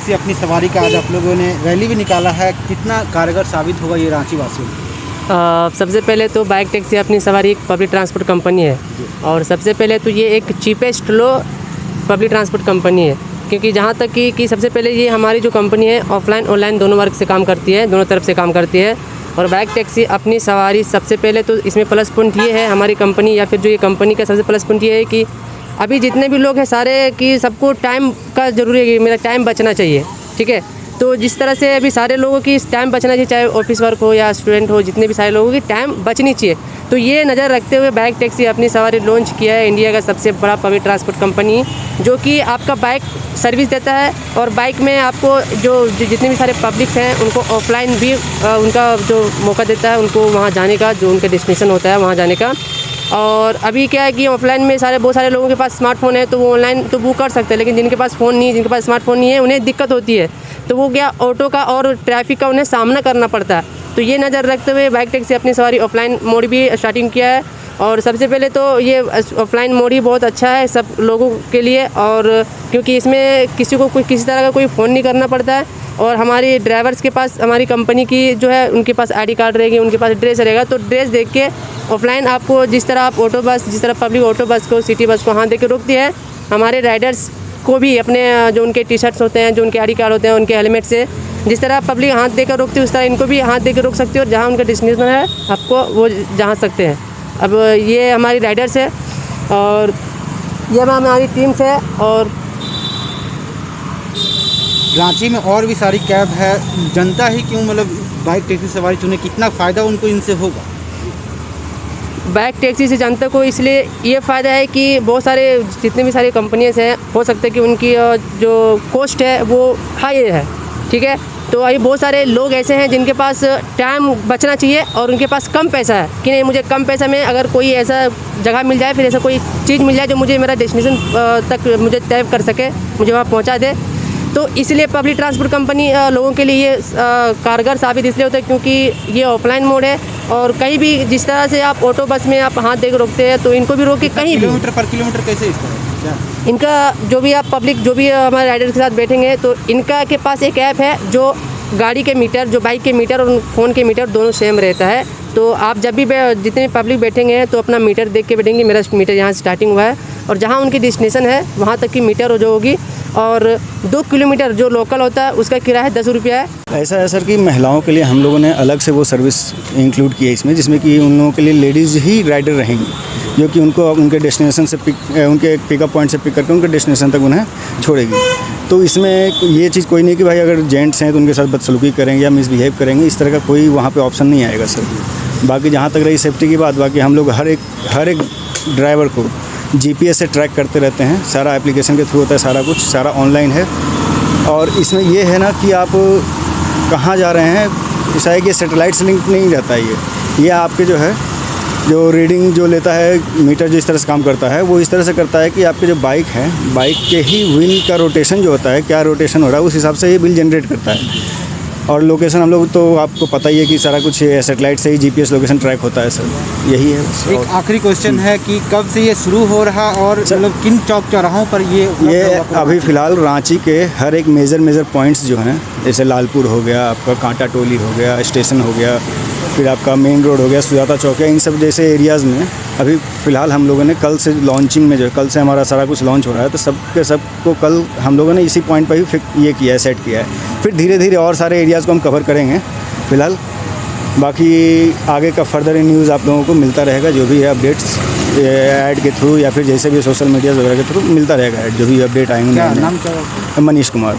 Taxi अपनी सवारी का आज आप लोगों ने रैली भी निकाला है, कितना कारगर साबित होगा ये रांची वासियों को? सबसे पहले तो बाइक टैक्सी अपनी सवारी एक पब्लिक ट्रांसपोर्ट कंपनी है और सबसे पहले तो ये एक चीपेस्ट लो पब्लिक ट्रांसपोर्ट कंपनी है, क्योंकि जहाँ तक कि सबसे पहले ये हमारी जो कंपनी है ऑफलाइन ऑनलाइन दोनों वर्ग से काम करती है, दोनों तरफ से काम करती है। और बाइक टैक्सी अपनी सवारी सबसे पहले तो इसमें प्लस पॉइंट ये है हमारी कंपनी या फिर जो ये कंपनी का सबसे प्लस पॉइंट ये है कि अभी जितने भी लोग हैं सारे कि सबको टाइम का ज़रूरी है कि मेरा टाइम बचना चाहिए, ठीक है। तो जिस तरह से अभी सारे लोगों की टाइम बचना चाहिए, चाहे ऑफिस वर्क हो या स्टूडेंट हो, जितने भी सारे लोगों की टाइम बचनी चाहिए। तो ये नज़र रखते हुए बाइक टैक्सी अपनी सवारी लॉन्च किया है, इंडिया का सबसे बड़ा पब्लिक ट्रांसपोर्ट कंपनी जो कि आपका बाइक सर्विस देता है और बाइक में आपको जो जितने भी सारे पब्लिक्स हैं उनको ऑफलाइन भी उनका जो मौका देता है उनको वहाँ जाने का, जो उनका डेस्टिनेशन होता है वहाँ जाने का। और अभी क्या है कि ऑफलाइन में बहुत सारे लोगों के पास स्मार्टफोन है तो वो ऑनलाइन तो बुक कर सकते हैं, लेकिन जिनके पास फ़ोन नहीं, जिनके पास स्मार्टफोन नहीं है उन्हें दिक्कत होती है, तो वो क्या ऑटो का और ट्रैफिक का उन्हें सामना करना पड़ता है। तो ये नज़र रखते हुए बाइक टैक्सी अपनी सवारी ऑफलाइन मोड भी स्टार्टिंग किया है। और सबसे पहले तो ये ऑफलाइन मोड ही बहुत अच्छा है सब लोगों के लिए, और क्योंकि इसमें किसी को किसी तरह का कोई फ़ोन नहीं करना पड़ता है और हमारी ड्राइवर्स के पास हमारी कंपनी की जो है उनके पास आईडी कार्ड रहेगी, उनके पास ड्रेस रहेगा, तो ड्रेस देख के ऑफलाइन आपको जिस तरह आप ऑटो बस, जिस तरह पब्लिक ऑटो बस को, सिटी बस को हाथ दे के रोकती है, हमारे राइडर्स को भी अपने जो उनके टी शर्ट्स होते हैं, जो उनके आईडी कार्ड होते हैं, उनके हेलमेट से जिस तरह पब्लिक हाथ देकर रोकती है उस तरह इनको भी हाथ देकर रोक सकती है और जहाँ उनका डेस्टिनेशन है आपको वो जहाँ सकते हैं। अब ये हमारी राइडर्स है और ये हमारी टीम्स है। और रांची में और भी सारी कैब है, जनता ही क्यों मतलब बाइक टैक्सी सवारी चुने, कितना फ़ायदा उनको इनसे होगा? बाइक टैक्सी से जनता को इसलिए ये फ़ायदा है कि बहुत सारे जितने भी सारी कंपनियाँ हैं हो सकता है कि उनकी जो कॉस्ट है वो हाई है, ठीक है। तो अभी बहुत सारे लोग ऐसे हैं जिनके पास टाइम बचना चाहिए और उनके पास कम पैसा है कि नहीं, मुझे कम पैसा में अगर कोई ऐसा जगह मिल जाए, फिर ऐसा कोई चीज़ मिल जाए जो मुझे मेरा डेस्टिनेशन तक मुझे तय कर सके, मुझे वहाँ पहुँचा दे, तो इसलिए पब्लिक ट्रांसपोर्ट कंपनी लोगों के लिए ये कारगर साबित इसलिए होता है क्योंकि ये ऑफलाइन मोड है। और कहीं भी जिस तरह से आप ऑटो बस में आप हाथ देकर रोकते हैं तो इनको भी रोक के कहीं भी किलोमीटर पर किलोमीटर कैसे इसका क्या? इनका जो भी आप पब्लिक जो भी हमारे राइडर के साथ बैठेंगे तो इनका के पास एक ऐप है जो गाड़ी के मीटर, जो बाइक के मीटर और फ़ोन के मीटर दोनों सेम रहता है। तो आप जब भी जितने पब्लिक बैठेंगे तो अपना मीटर देख के बैठेंगे, मेरा मीटर यहाँ से स्टार्टिंग हुआ है और जहाँ उनकी डेस्टिनेशन है वहाँ तक की मीटर हो जो होगी। और 2 किलोमीटर जो लोकल होता है उसका किराया 10 रुपया है। ऐसा है सर कि महिलाओं के लिए हम लोगों ने अलग से वो सर्विस इंक्लूड की है इसमें, जिसमें कि उन लोगों के लिए लेडीज़ ही राइडर रहेंगी जो कि उनको उनके डेस्टिनेशन से उनके पिकअप पॉइंट से पिक करके उनके डेस्टिनेशन तक उन्हें छोड़ेगी। तो इसमें ये चीज़ कोई नहीं कि भाई अगर जेंट्स हैं तो उनके साथ बदसलूकी करेंगे या मिसबिहेव करेंगे, इस तरह का कोई वहाँ पे ऑप्शन नहीं आएगा सर। बाकी जहाँ तक रही सेफ्टी की बात, बाकी हम लोग हर एक ड्राइवर को GPS से ट्रैक करते रहते हैं, सारा एप्लीकेशन के थ्रू होता है, सारा कुछ सारा ऑनलाइन है। और इसमें ये है ना कि आप कहाँ जा रहे हैं, ऐसा है कि सैटेलाइट से लिंक नहीं रहता है ये आपके जो है जो रीडिंग जो लेता है मीटर जिस तरह से काम करता है वो इस तरह से करता है कि आपके जो बाइक है, बाइक के ही व्हील का रोटेशन जो होता है, क्या रोटेशन हो रहा है उस हिसाब से ये बिल जनरेट करता है। और लोकेशन हम लोग तो आपको पता ही है कि सारा कुछ सैटेलाइट से ही GPS लोकेशन ट्रैक होता है सर, यही है। एक आखिरी क्वेश्चन है कि कब से ये शुरू हो रहा और मतलब किन चौक चौराहों पर ये अभी फ़िलहाल रांची के हर एक मेजर पॉइंट्स जो हैं, जैसे लालपुर हो गया, आपका कांटा टोली हो गया, स्टेशन हो गया, फिर आपका मेन रोड हो गया, सुजाता चौक है, इन सब जैसे एरियाज़ में अभी फ़िलहाल हम लोगों ने कल से लॉन्चिंग में जो कल से हमारा सारा कुछ लॉन्च हो रहा है, तो सबको कल हम लोगों ने इसी पॉइंट पर ही ये किया है, सेट किया है। फिर धीरे धीरे और सारे एरियाज़ को हम कवर करेंगे फ़िलहाल। बाकी आगे का फर्दर न्यूज़ आप लोगों को मिलता रहेगा, जो भी है अपडेट्स ऐड के थ्रू या फिर जैसे भी सोशल मीडिया वगैरह के थ्रू मिलता रहेगा, जो भी अपडेट आएंगे। नाम क्या? मनीष कुमार।